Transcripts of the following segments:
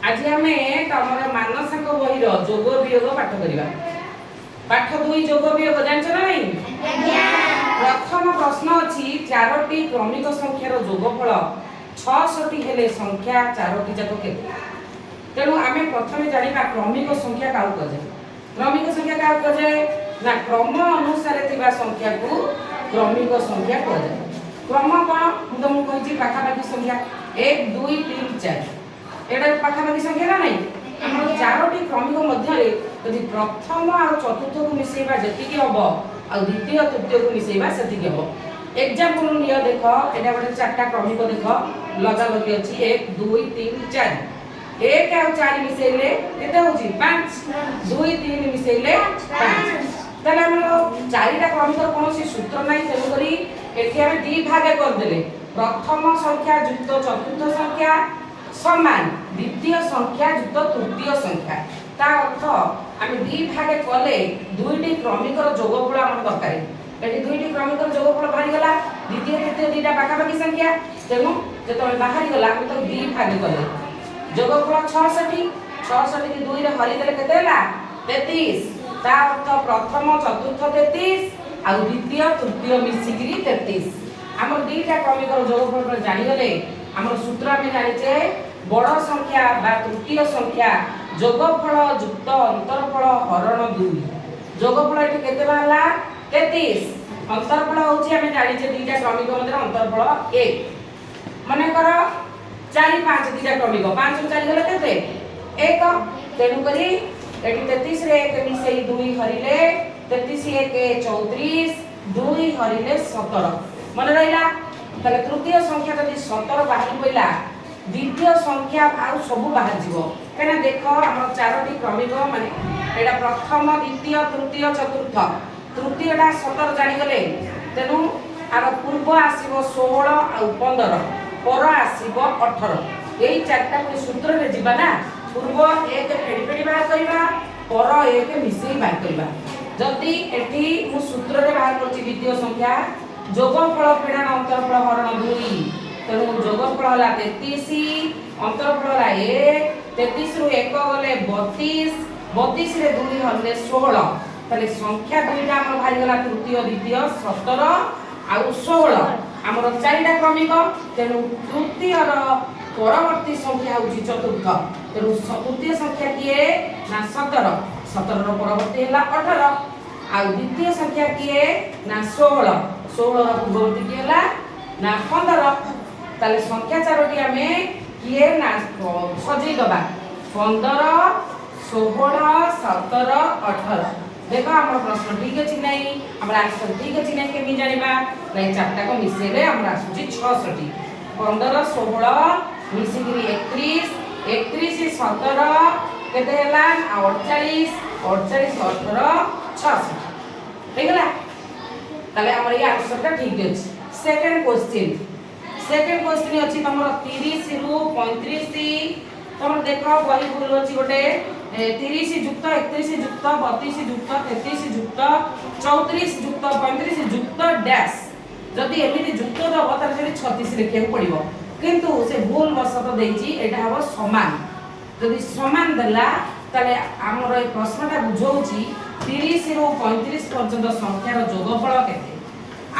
आज आम तुम मानसांक बही जोग वियोग पाठ करवा। पाठ 2 जोग वियोग जान ना नहीं। प्रथम प्रश्न अच्छी 4टी क्रमिक संख्यार जोगफल 66 हेले संख्या 4टी जाक केते। तेणु आम प्रथम जाना क्रमिक संख्या क्या कहे। क्रमिक संख्या क्या कहे ना क्रम अनुसार थिबा संख्या को क्रमिक संख्या कहे। क्रम कौन मुझे कही पाखापाखि संख्या 1 2 3 4 एटा पाखापाखि संख्या ना नहीं। आम 4टी क्रमिक मध्य यदि प्रथम और चतुर्थ को मिसेबा जति हम आ द्वितीय तृतीय को मिसेबा सेति हम। एग्जांपल नियो देख एटा गोटे 4टा क्रमिक देख लगा लगी अच्छी 1 2 3 4 1 और 4 मिसेले केते होची 5 2 3 मिसेले 5 तले हम 4टा क्रमिक कौन सी सूत्र नहीं। तेणुक एठी हम 2 भाग कर देले प्रथम संख्या युक्त चतुर्थ संख्या समान द्वितीय संख्या युक्त तृतीय संख्या ता अर्थ आम 2 भाग कले 2टी क्रमिकर जोगफल आम दरकार। एटी 2टी क्रमिकर जोगफल बाहरी गला द्वितीय तृतीय 2टा पाखापाखि संख्या। तेणु जो बाहरी गला आम तो 2 भाग कले जोगफल 66 66 की 2 रे हरि देले केते होला 33 ता अर्थ प्रथम चतुर्थ 33 आ द्वितीय तृतीय मिसिकरी 33। हमर 2टा क्रमिकर जोगफल जानि गले हमर सूत्र आम जानिचे बड़ संख्या बा तृतीय संख्या जोगफल युक्त अंतरफल हरण 2 जोगफल एठी केते बाहला 33 अंतरफल होची आम जानिचे 2टा क्रमिक मध्य अंतरफल 1 माने कर 4 5 2टा क्रमिक 5 और 4 गले केते 1 तेनु करी एठी 33 रे 1 मिसेई 2 हरिले 33 1 34 2 हरिले 17 मन रहिला। तले तृतीय संख्या जदि 17 बाहर पइला द्वितीय संख्या आउ सब बाहर जीवो केना देखो हमर 4टी क्रमिक माने एडा प्रथम द्वितीय तृतीय चतुर्थ तृतीयटा 17 जानि गले तेनु आर पूर्व आसीबो 16 आ 15 पर आसीबो 18 एई 4टा को सूत्र रे जीवा ना पूर्व 1 फेडी फेडी बाहर करबा पर 1 मिसेई बाहर करबा। जदि एठी मु सूत्र रे बाहर करछि द्वितीय संख्या जोगफल फेडान अंतरफल हरण 2 तेणु जोगफल होला 33 अंतरफल होला 1 33 रु 1 गले 32 32 रे 2 हले 16 तले संख्या 2टा हमर भारी गला तृतीय द्वितीय 17 आ 16 हमर 4टा क्रमिक। तेणु तृतीय र परवर्ती संख्या होची चतुर्थ तेणु तृतीय संख्या किए ना 17 17 रो परवर्ती होला 18 आ द्वितीय संख्या किए ना 16 16 रो पूर्ववर्ती किए होला ना 15 ताले संख्या 4टी आमे किए ना सजई दबा 15 16 17 18 देखो हमर प्रश्न ठीक अछि नै हमर आंसर ठीक अछि नै केमी जानिबा नै 4टा को मिसेले हमर आसुची 66 15 16 मिसिगिरी 31 31 17 केते होला 48 48 18 66 ठीक होला। ताले हमर ये आंसर ता ठीक अछि। सेकंड क्वेश्चन अछि तमर 30 रु 35 तमर देखो बही भूल अछि गोटे 30 युक्त 31 युक्त 32 युक्त 33 युक्त 34 युक्त 35 युक्त डैश जदि एमिति युक्त दब तार से 36 लिखिया पड़िबो किंतु से भूल वसत देछि एटा हबो समान जदि समान देला ताले हमर ए प्रश्नटा बुझौछि 30 रु 35 पर्यंत संख्यार जोगफल केते।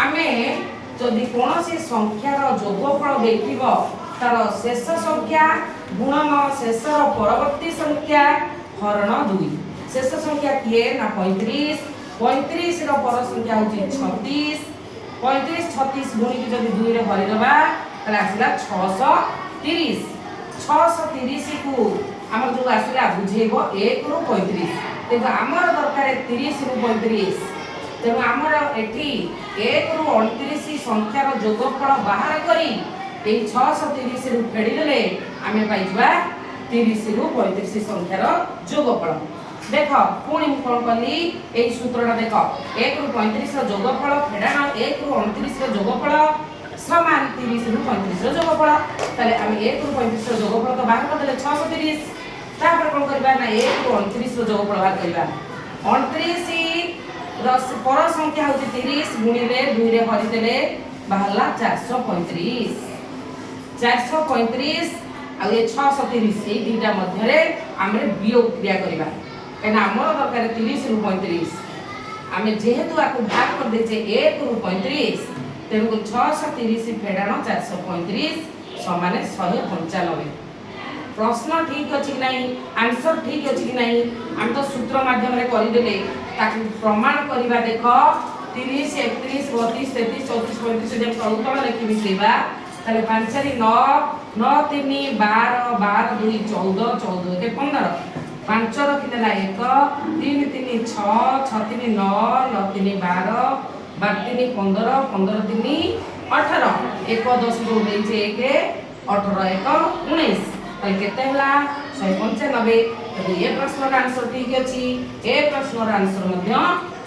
आमे जदि कोनोसी संख्यार जोगफल देखिबो तार शेष संख्या गुणन शेष परवर्ती संख्या हरण 2 शेष संख्या किए ना 35 35 रो पर संख्या होची 36 35 36 गुणी की जदि 2 रे हरि दबा तले आसिला 630 630 को हमर जो आसिला बुझेबो 1 रो 35 तेबा हमर दरकार 30 रो 35 तेणु आमर एठी 1 रु 29 संख्यार जोगफल बाहर करी ए 630 रु फेडी देले आमे पाइबा 30 रु 35 संख्यार जोगफल। देखो पुणी मु कोन कली ए सूत्रटा देखो 1 रु 35 रो जोगफल फेडाना 1 रु 29 रो जोगफल समान 30 रु 35 रो जोगफल ताले आमे 1 रु 35 रो जोगफल तो बाहर कर देले 630 तापर कोन करबा ना 1 रु 29 रो जोगफल बाहर करबा 29 पर संख्या होची 30 गुणिले 2 रे हरि देले बाहरला 435 आ ये 630 ए दुईटा मध्य आम वियोग क्रिया करवा कहीं आमर दरकार 30 रु 35 आम जेहेतु आपको भाग कर देचे 1 रु 35 तेणुक 630 फेड़ाण 435 समान 195। प्रश्न ठीक अच्छी कि नहीं आंसर ठीक अच्छी कि नहीं आम तो सूत्र माध्यम करदे प्रमाण करवा देख 30 31 32 33 34 35 जब तौतल लिखी मिसेबा ताले 5 9 9 3 12 12 2 14 14 के 15 5 रखिदेला 1 3 3 6 6 3 9 9 3 12 12 3 15 15 3 18 1 10 जो देइछे 1 18 1 19 ताले केते हला 195। तो ये प्रश्न का आंसर ठीक अछि ए प्रश्न रा आंसर मध्य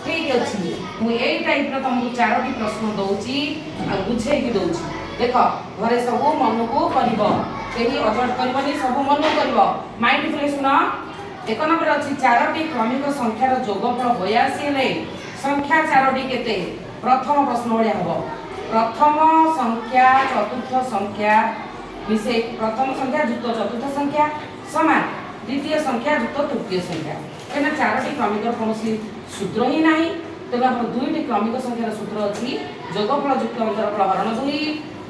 ठीक अछि। मु एई टाइप रो तुमको चारोटी प्रश्न दउची आ बुझे की दउची देखो घरे सब मन को करबो केही अजट करबनी सब मन करबो माइंड फ्रेश सुनो। एक नंबर अछि चारोटी क्रमिक संख्यार जोगफल 82 हेले संख्या चारोटी केते प्रथम प्रश्न ओळिया हबो प्रथम संख्या चतुर्थ संख्या मिसे प्रथम संख्या युक्त चतुर्थ संख्या समान द्वितीय संख्या युक्त तृतीय संख्या एना चारोटी क्रमिक कोनोसी सूत्र ही नाही। तेबे हम दुईटी क्रमिक संख्यार सूत्र अछि जोगफल युक्त अंतरफल हरण 2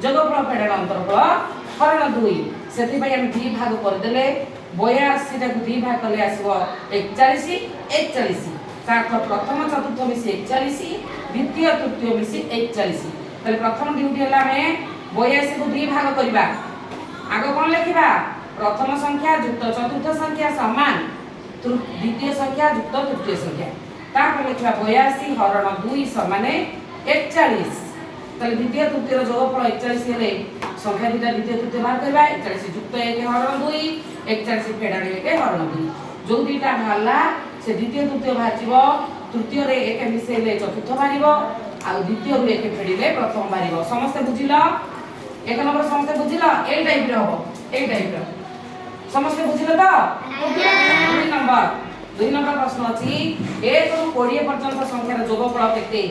जोगफल फेड़ाण अंतरफल हरण 2 सेति पय हम दी भाग कर देले 82 टाकु दी भाग करले आसीबो 41 41 ताक प्रथम चतुर्थ मिसी 41 द्वितीय तृतीय मिसी 41 तले प्रथम ड्यूटी हला में 82 को दी भाग करबा आगो कोन लिखिबा प्रथम संख्या युक्त चतुर्थ संख्या समान द्वितीय संख्या युक्त तृतीय संख्या तापर लिखिबा 82 हरण 2 समान 41 तले द्वितीय तृतीय जोगफल 41 हेले संख्या दुटा द्वितीय तृतीय भाग करबा 41 युक्त 1 हरण 2 41 फेड़ाण 1 हरण 2 जो दुटा भाला से द्वितीय तृतीय भाजिबो तृतीय रे 1 मिसेले चतुर्थ भारिबो आ द्वितीय रे 1 फेड़िले प्रथम भारिबो समस्त बुझिलो एक नंबर समस्त बुझिलो ए टाइप रे होबो ए टाइप रे समस्त बुझिलो तो दुई नंबर प्रश्न अछि 1 रु 20 पर्यंत संख्यार जोगफल केते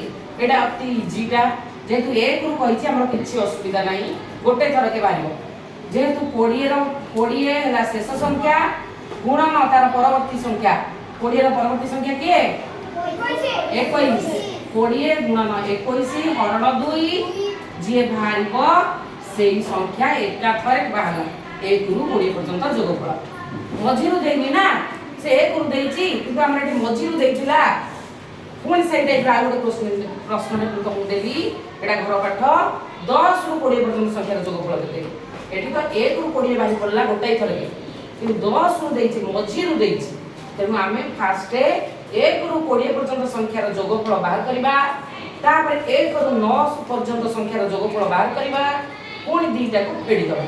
एडा अति इजीटा जेतु 1 रु कहिछि हमर किछि असुविधा नाही गोटे थर के बारिबो जेतु 20 रो 20 हला शेष संख्या गुणन तार परवर्ती संख्या 20 रो परवर्ती संख्या के 21 20 गुणन 21 हरण 2 जे भारिबो सेही संख्या एका थरे बाहला 1 रु 20 पर्यंत जोगफल मझिरु देइनी ना से 1 रु देइछि किंतु हमरा एठी मझिरु देइथिला पुणी से टाइप रा गोटे प्रश्न ने तुमको देली एटा घर पाठ 10 रु 20 पर्यंत संख्यार जोगफल केते एठी तो 1 रु 20 बाहि पड़ला गोटाई थरे किंतु 10 रु देइछि मझिरु देइछि तेनु आमे फास्ट 1 रु 20 पर्यंत संख्यार जोगफल बाहर करबा तापर 1 रु 9 पर्यंत संख्यार जोगफल बाहर करबा पुणी दीटा को फेडी दबा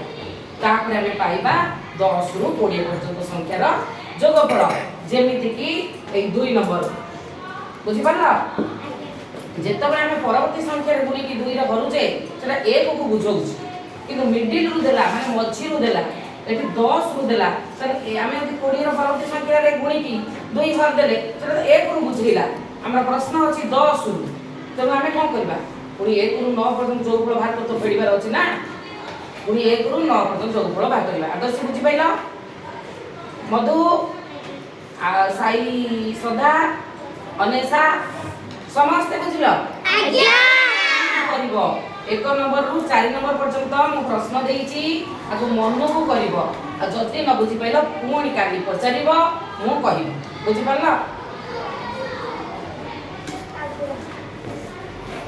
तापर आमे पाइबा 10 रु 20 पर्यंत संख्यार जोगफल जेमिति कि ए 2 नंबर बुझी पाला जेतबे आमे परवर्ती संख्या रे गुणी की 2 रे भरुचे सेटा 1 को बुझौछ किंतु मिडिल रु देला माने मझी रु देला एठी 10 रु देला सर आमे यदि 20 रो परवर्ती संख्या रे गुणी की 2 भर देले सेटा 1 रु बुझिला हमरा प्रश्न अछि 10 रु तब आमे कोन करबा पुनी 1 रु 9 पर्यंत जोगफल बाहर कर तो फेडीबार अछि ना पुनी 1 रु 9 पर्यंत जोगफल बाहर करबा आदर्श बुझी पाइला मधु साई सदा अनेसा समस्त बुझिलो आज्ञा करिवो 1 नंबर रु 4 नंबर पर्यंत मु प्रश्न देइची आको मन को करिवो आ जति न बुझी पाइलो पुणी काली पचारिवो मु कहिबो बुझी पाइलो।